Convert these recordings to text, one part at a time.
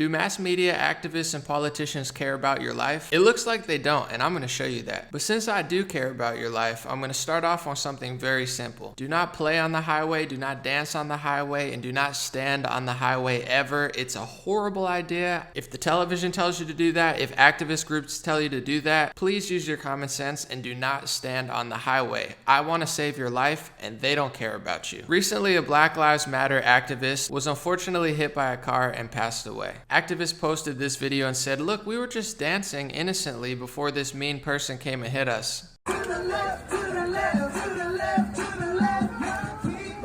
Do mass media activists and politicians care about your life? It looks like they don't, and I'm going to show you that. But since I do care about your life, I'm going to start off on something very simple. Do not play on the highway, do not dance on the highway, and do not stand on the highway ever. It's a horrible idea. If the television tells you to do that, if activist groups tell you to do that, please use your common sense and do not stand on the highway. I want to save your life, and they don't care about you. Recently, a Black Lives Matter activist was unfortunately hit by a car and passed away. Activists posted this video and said, "Look, we were just dancing innocently before this mean person came and hit us." To the left, to the left, to the left, to the left. Keep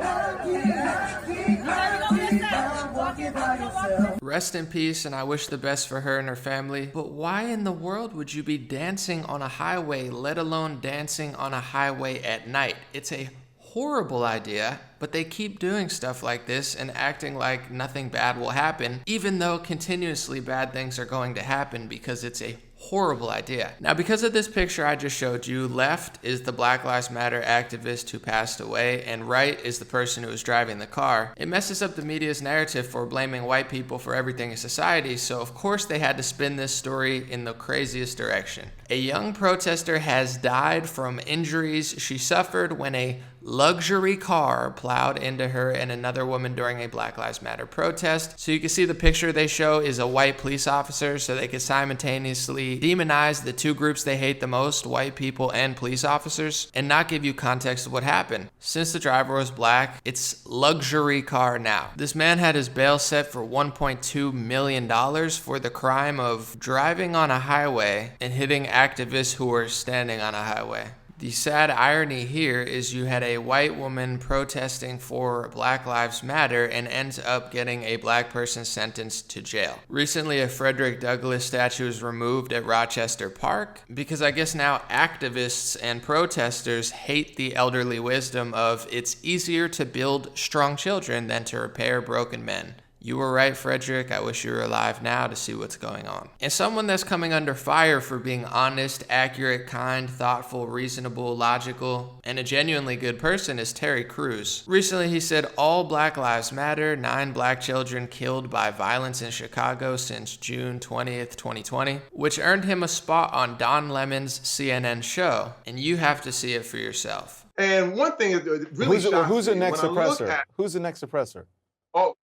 walking by yourself. Rest in peace, and I wish the best for her and her family. But why in the world would you be dancing on a highway, let alone dancing on a highway at night? It's a horrible idea, but they keep doing stuff like this and acting like nothing bad will happen, even though continuously bad things are going to happen because it's a horrible idea. Now, because of this picture I just showed you, left is the Black Lives Matter activist who passed away, and right is the person who was driving the car. It messes up the media's narrative for blaming white people for everything in society, so of course they had to spin this story in the craziest direction. A young protester has died from injuries she suffered when a luxury car plowed into her and another woman during a Black Lives Matter protest. So you can see the picture they show is a white police officer, so they could simultaneously demonize the two groups they hate the most, white people and police officers, and not give you context of what happened. Since the driver was black, it's luxury car now. This man had his bail set for $1.2 million for the crime of driving on a highway and hitting activists who were standing on a highway. The sad irony here is you had a white woman protesting for Black Lives Matter and ends up getting a black person sentenced to jail. Recently, a Frederick Douglass statue was removed at Rochester Park because I guess now activists and protesters hate the elderly wisdom of it's easier to build strong children than to repair broken men. You were right, Frederick. I wish you were alive now to see what's going on. And someone that's coming under fire for being honest, accurate, kind, thoughtful, reasonable, logical, and a genuinely good person is Terry Crews. Recently, he said, "All Black Lives Matter, 9 black children killed by violence in Chicago since June 20th, 2020, which earned him a spot on Don Lemon's CNN show. And you have to see it for yourself. And one thing that really who's the me next when I look oppressor? at- Who's the next oppressor? oh,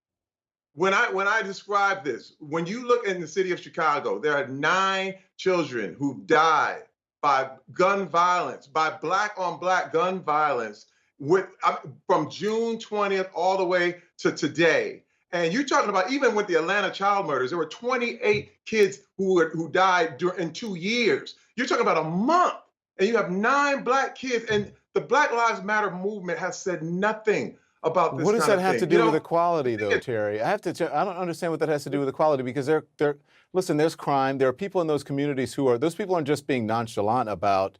when I describe this, when you look in the city of Chicago, there are 9 children who died by gun violence, by black on black gun violence, from June 20th all the way to today. And you're talking about even with the Atlanta child murders, there were 28 kids who died in 2 years. You're talking about a month, and you have 9 black kids, and the Black Lives Matter movement has said nothing about this. What does that have to do with it? equality, though, Terry? I don't understand what that has to do with equality, because listen, there's crime. There are people in those communities those people aren't just being nonchalant about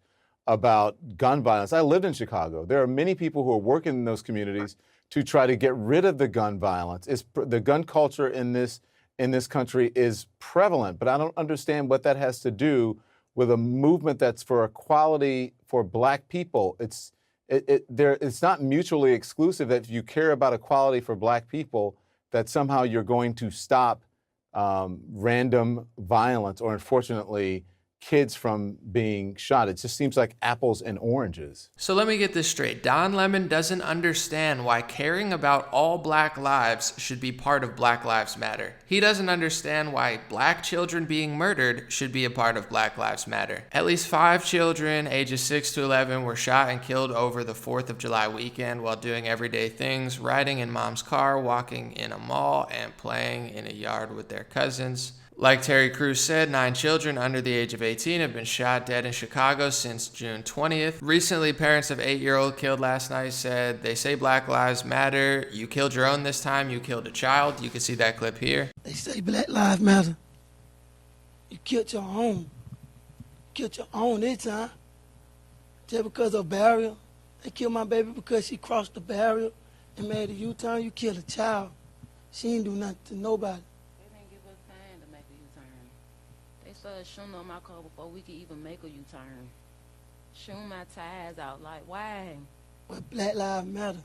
gun violence. I lived in Chicago. There are many people who are working in those communities to try to get rid of the gun violence. The gun culture in this country is prevalent, but I don't understand what that has to do with a movement that's for equality for black people. It's not mutually exclusive that if you care about equality for black people, that somehow you're going to stop random violence or, unfortunately, kids from being shot. It just seems like apples and oranges. So let me get this straight. Don Lemon doesn't understand why caring about all black lives should be part of Black Lives Matter. He doesn't understand why black children being murdered should be a part of Black Lives Matter. At least 5 children, ages 6 to 11, were shot and killed over the 4th of July weekend while doing everyday things, riding in mom's car, walking in a mall, and playing in a yard with their cousins. Like Terry Crews said, 9 children under the age of 18 have been shot dead in Chicago since June 20th. Recently, parents of 8-year-old killed last night said, "They say Black Lives Matter. You killed your own this time. You killed a child." You can see that clip here. They say Black Lives Matter. You killed your own. Killed your own this time. Just because of barrier. They killed my baby because she crossed the barrier and made a U-turn. You killed a child. She ain't do nothing to nobody. Started shooting on my car before we could even make a U-turn. Shooting my tires out, like, why? But Black Lives Matter.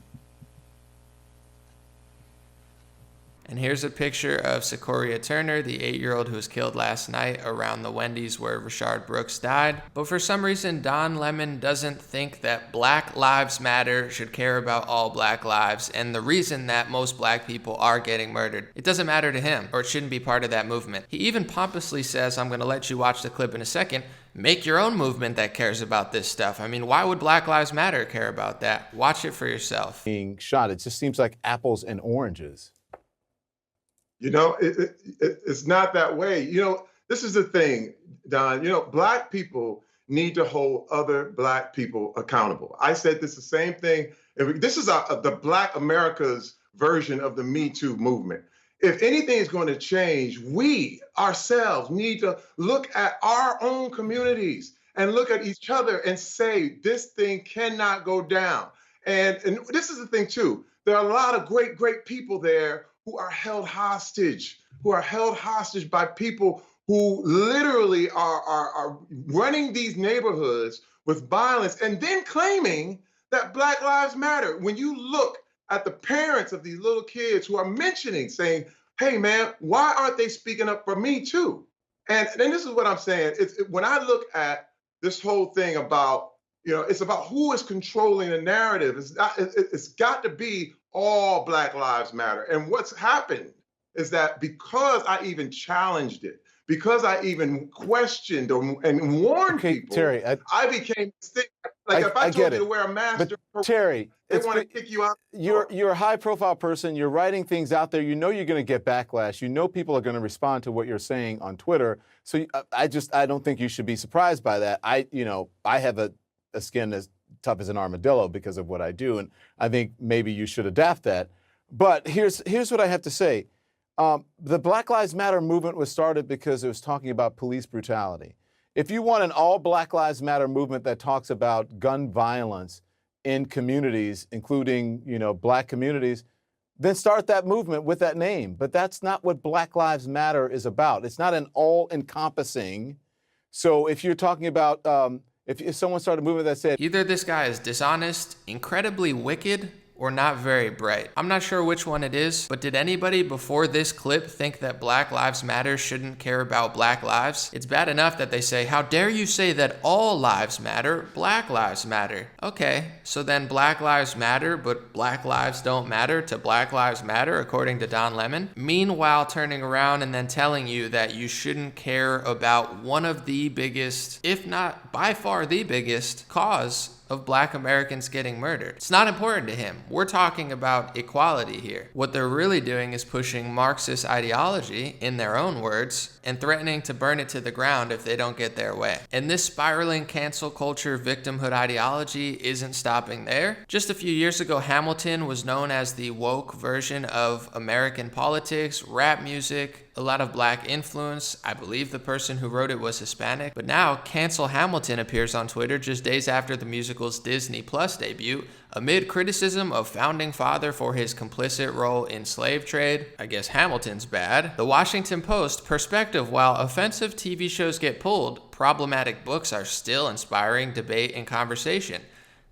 And here's a picture of Secoria Turner, the 8-year-old who was killed last night around the Wendy's where Rashard Brooks died. But for some reason, Don Lemon doesn't think that Black Lives Matter should care about all black lives, and the reason that most black people are getting murdered. It doesn't matter to him, or it shouldn't be part of that movement. He even pompously says, I'm going to let you watch the clip in a second, make your own movement that cares about this stuff. I mean, why would Black Lives Matter care about that? Watch it for yourself. Being shot, it just seems like apples and oranges. You know, it's not that way. You know, this is the thing, Don. You know, black people need to hold other black people accountable. I said this the same thing. This is the Black America's version of the Me Too movement. If anything is going to change, we ourselves need to look at our own communities and look at each other and say, this thing cannot go down. And this is the thing, too. There are a lot of great, great people there who are held hostage, by people who literally are running these neighborhoods with violence and then claiming that Black Lives Matter. When you look at the parents of these little kids who are saying, hey, man, why aren't they speaking up for me too? And then this is what I'm saying. When I look at this whole thing about, you know, it's about who is controlling the narrative. It's got to be all Black Lives Matter. And what's happened is that because I even challenged it, because I even questioned and warned people, Terry, I became like if I told you to wear a mask, but Terry, they want to kick you out. You're a high-profile person. You're writing things out there. You know you're going to get backlash. You know people are going to respond to what you're saying on Twitter. So I don't think you should be surprised by that. I have a skin as tough as an armadillo because of what I do, and I think maybe you should adapt that. But here's what I have to say. The Black Lives Matter movement was started because it was talking about police brutality. If you want an all Black Lives Matter movement that talks about gun violence in communities, including, black communities, then start that movement with that name. But that's not what Black Lives Matter is about. It's not an all-encompassing. So if you're talking about, if someone started a movement that said, either this guy is dishonest, incredibly wicked, or not very bright. I'm not sure which one it is, but did anybody before this clip think that Black Lives Matter shouldn't care about black lives? It's bad enough that they say, how dare you say that all lives matter, Black Lives Matter. Okay, so then Black Lives Matter, but black lives don't matter to Black Lives Matter, according to Don Lemon. Meanwhile, turning around and then telling you that you shouldn't care about one of the biggest, if not by far the biggest, cause of black Americans getting murdered. It's not important to him. We're talking about equality here. What they're really doing is pushing Marxist ideology, in their own words, and threatening to burn it to the ground if they don't get their way. And this spiraling cancel culture victimhood ideology isn't stopping there. Just a few years ago, Hamilton was known as the woke version of American politics, rap music, a lot of black influence. I believe the person who wrote it was Hispanic. But now, Cancel Hamilton appears on Twitter just days after the musical's Disney Plus debut, amid criticism of founding father for his complicit role in slave trade. I guess Hamilton's bad. The Washington Post perspective: while offensive TV shows get pulled, problematic books are still inspiring debate and conversation.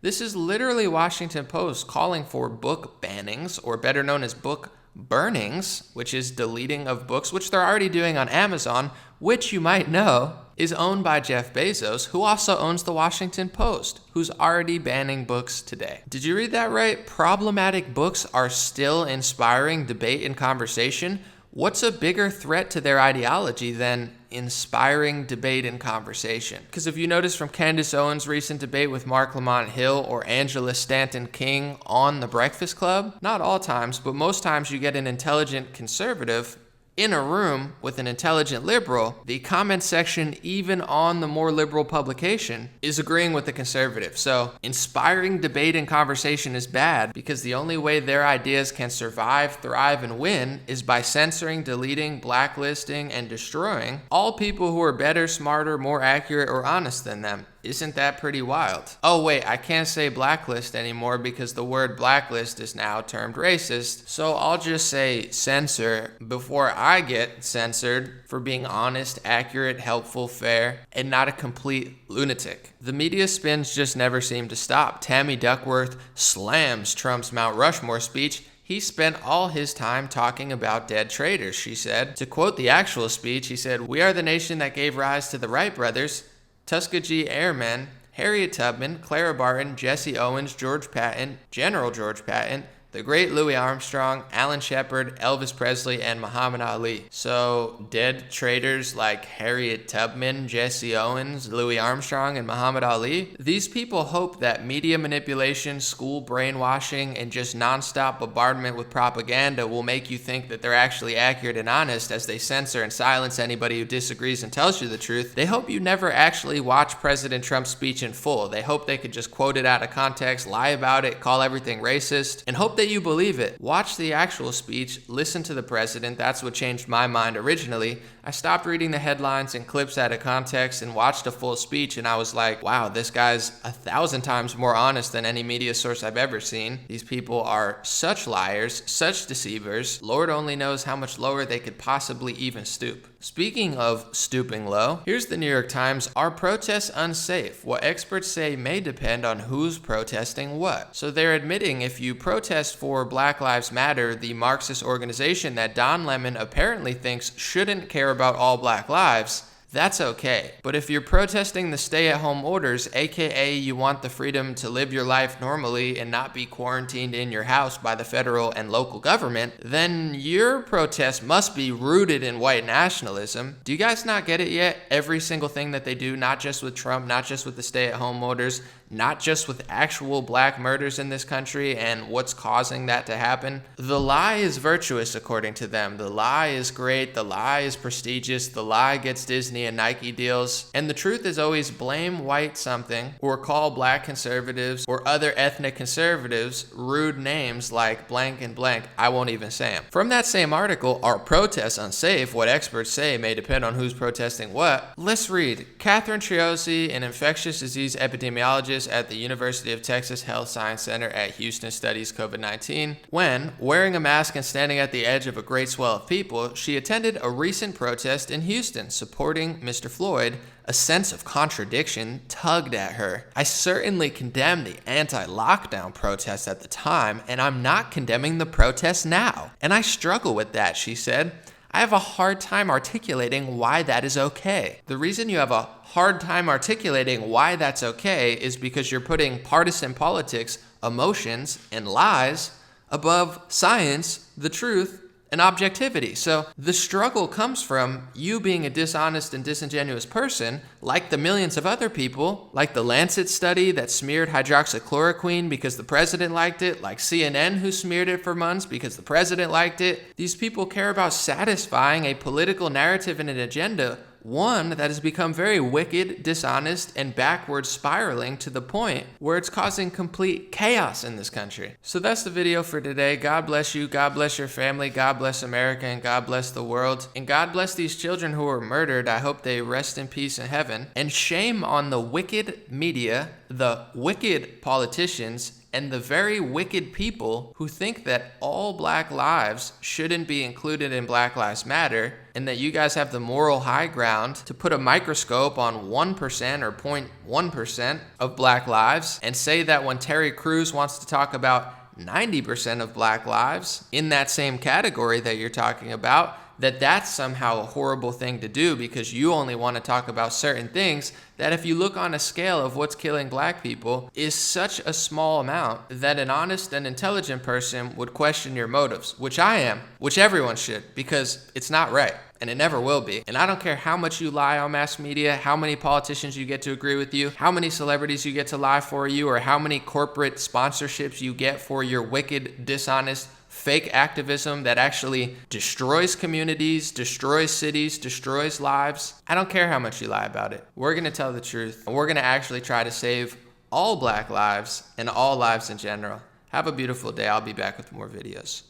This is literally Washington Post calling for book bannings, or better known as book burnings, which is deleting of books, which they're already doing on Amazon, which you might know is owned by Jeff Bezos, who also owns the Washington Post, who's already banning books today. Did you read that right? Problematic books are still inspiring debate and conversation. What's a bigger threat to their ideology than inspiring debate and conversation? Because if you notice from Candace Owens' recent debate with Mark Lamont Hill or Angela Stanton King on The Breakfast Club, not all times, but most times you get an intelligent conservative in a room with an intelligent liberal. The comment section, even on the more liberal publication, is agreeing with the conservative. So inspiring debate and conversation is bad because the only way their ideas can survive, thrive, and win is by censoring, deleting, blacklisting, and destroying all people who are better, smarter, more accurate, or honest than them. Isn't that pretty wild? Oh wait, I can't say blacklist anymore because the word blacklist is now termed racist, so I'll just say censor before I get censored for being honest, accurate, helpful, fair, and not a complete lunatic. The media spins just never seem to stop. Tammy Duckworth slams Trump's Mount Rushmore speech. He spent all his time talking about dead traitors, she said. To quote the actual speech, he said, "We are the nation that gave rise to the Wright brothers, Tuskegee Airmen, Harriet Tubman, Clara Barton, Jesse Owens, George Patton, General George Patton, the great Louis Armstrong, Alan Shepard, Elvis Presley, and Muhammad Ali." So, dead traitors like Harriet Tubman, Jesse Owens, Louis Armstrong, and Muhammad Ali, these people hope that media manipulation, school brainwashing, and just nonstop bombardment with propaganda will make you think that they're actually accurate and honest as they censor and silence anybody who disagrees and tells you the truth. They hope you never actually watch President Trump's speech in full. They hope they could just quote it out of context, lie about it, call everything racist, and hope that you believe it. Watch the actual speech, listen to the president. That's what changed my mind originally. I stopped reading the headlines and clips out of context and watched a full speech, and I was like, wow, this guy's 1,000 times more honest than any media source I've ever seen. These people are such liars, such deceivers. Lord only knows how much lower they could possibly even stoop. Speaking of stooping low, here's the New York Times. Are protests unsafe? What experts say may depend on who's protesting what. So they're admitting if you protest for Black Lives Matter, the Marxist organization that Don Lemon apparently thinks shouldn't care about all black lives, that's okay. But if you're protesting the stay-at-home orders, aka you want the freedom to live your life normally and not be quarantined in your house by the federal and local government, then your protest must be rooted in white nationalism. Do you guys not get it yet? Every single thing that they do, not just with Trump, not just with the stay-at-home orders, not just with actual black murders in this country and what's causing that to happen. The lie is virtuous according to them. The lie is great. The lie is prestigious. The lie gets Disney and Nike deals. And the truth is always blame white something or call black conservatives or other ethnic conservatives rude names like blank and blank. I won't even say them. From that same article, are protests unsafe? What experts say may depend on who's protesting what. Let's read. Catherine Triozzi, an infectious disease epidemiologist at the University of Texas Health Science Center at Houston, studies COVID-19. When, wearing a mask and standing at the edge of a great swell of people, she attended a recent protest in Houston supporting Mr. Floyd, a sense of contradiction tugged at her. "I certainly condemned the anti-lockdown protests at the time, and I'm not condemning the protests now. And I struggle with that," she said. "I have a hard time articulating why that is okay." The reason you have a hard time articulating why that's okay is because you're putting partisan politics, emotions, and lies above science, the truth, and objectivity. So the struggle comes from you being a dishonest and disingenuous person, like the millions of other people, like the Lancet study that smeared hydroxychloroquine because the president liked it, like CNN who smeared it for months because the president liked it. These people care about satisfying a political narrative and an agenda, one that has become very wicked, dishonest, and backward spiraling to the point where it's causing complete chaos in this country. So that's the video for today. God bless you, God bless your family, God bless America, and God bless the world. And God bless these children who were murdered. I hope they rest in peace in heaven. And shame on the wicked media, the wicked politicians, and the very wicked people who think that all black lives shouldn't be included in Black Lives Matter, and that you guys have the moral high ground to put a microscope on 1% or 0.1% of black lives and say that when Terry Crews wants to talk about 90% of black lives in that same category that you're talking about, that's somehow a horrible thing to do because you only want to talk about certain things that, if you look on a scale of what's killing black people, is such a small amount that an honest and intelligent person would question your motives, which I am, which everyone should, because it's not right. And it never will be. And I don't care how much you lie on mass media, how many politicians you get to agree with you, how many celebrities you get to lie for you, or how many corporate sponsorships you get for your wicked, dishonest, fake activism that actually destroys communities, destroys cities, destroys lives. I don't care how much you lie about it. We're going to tell the truth. And we're going to actually try to save all black lives and all lives in general. Have a beautiful day. I'll be back with more videos.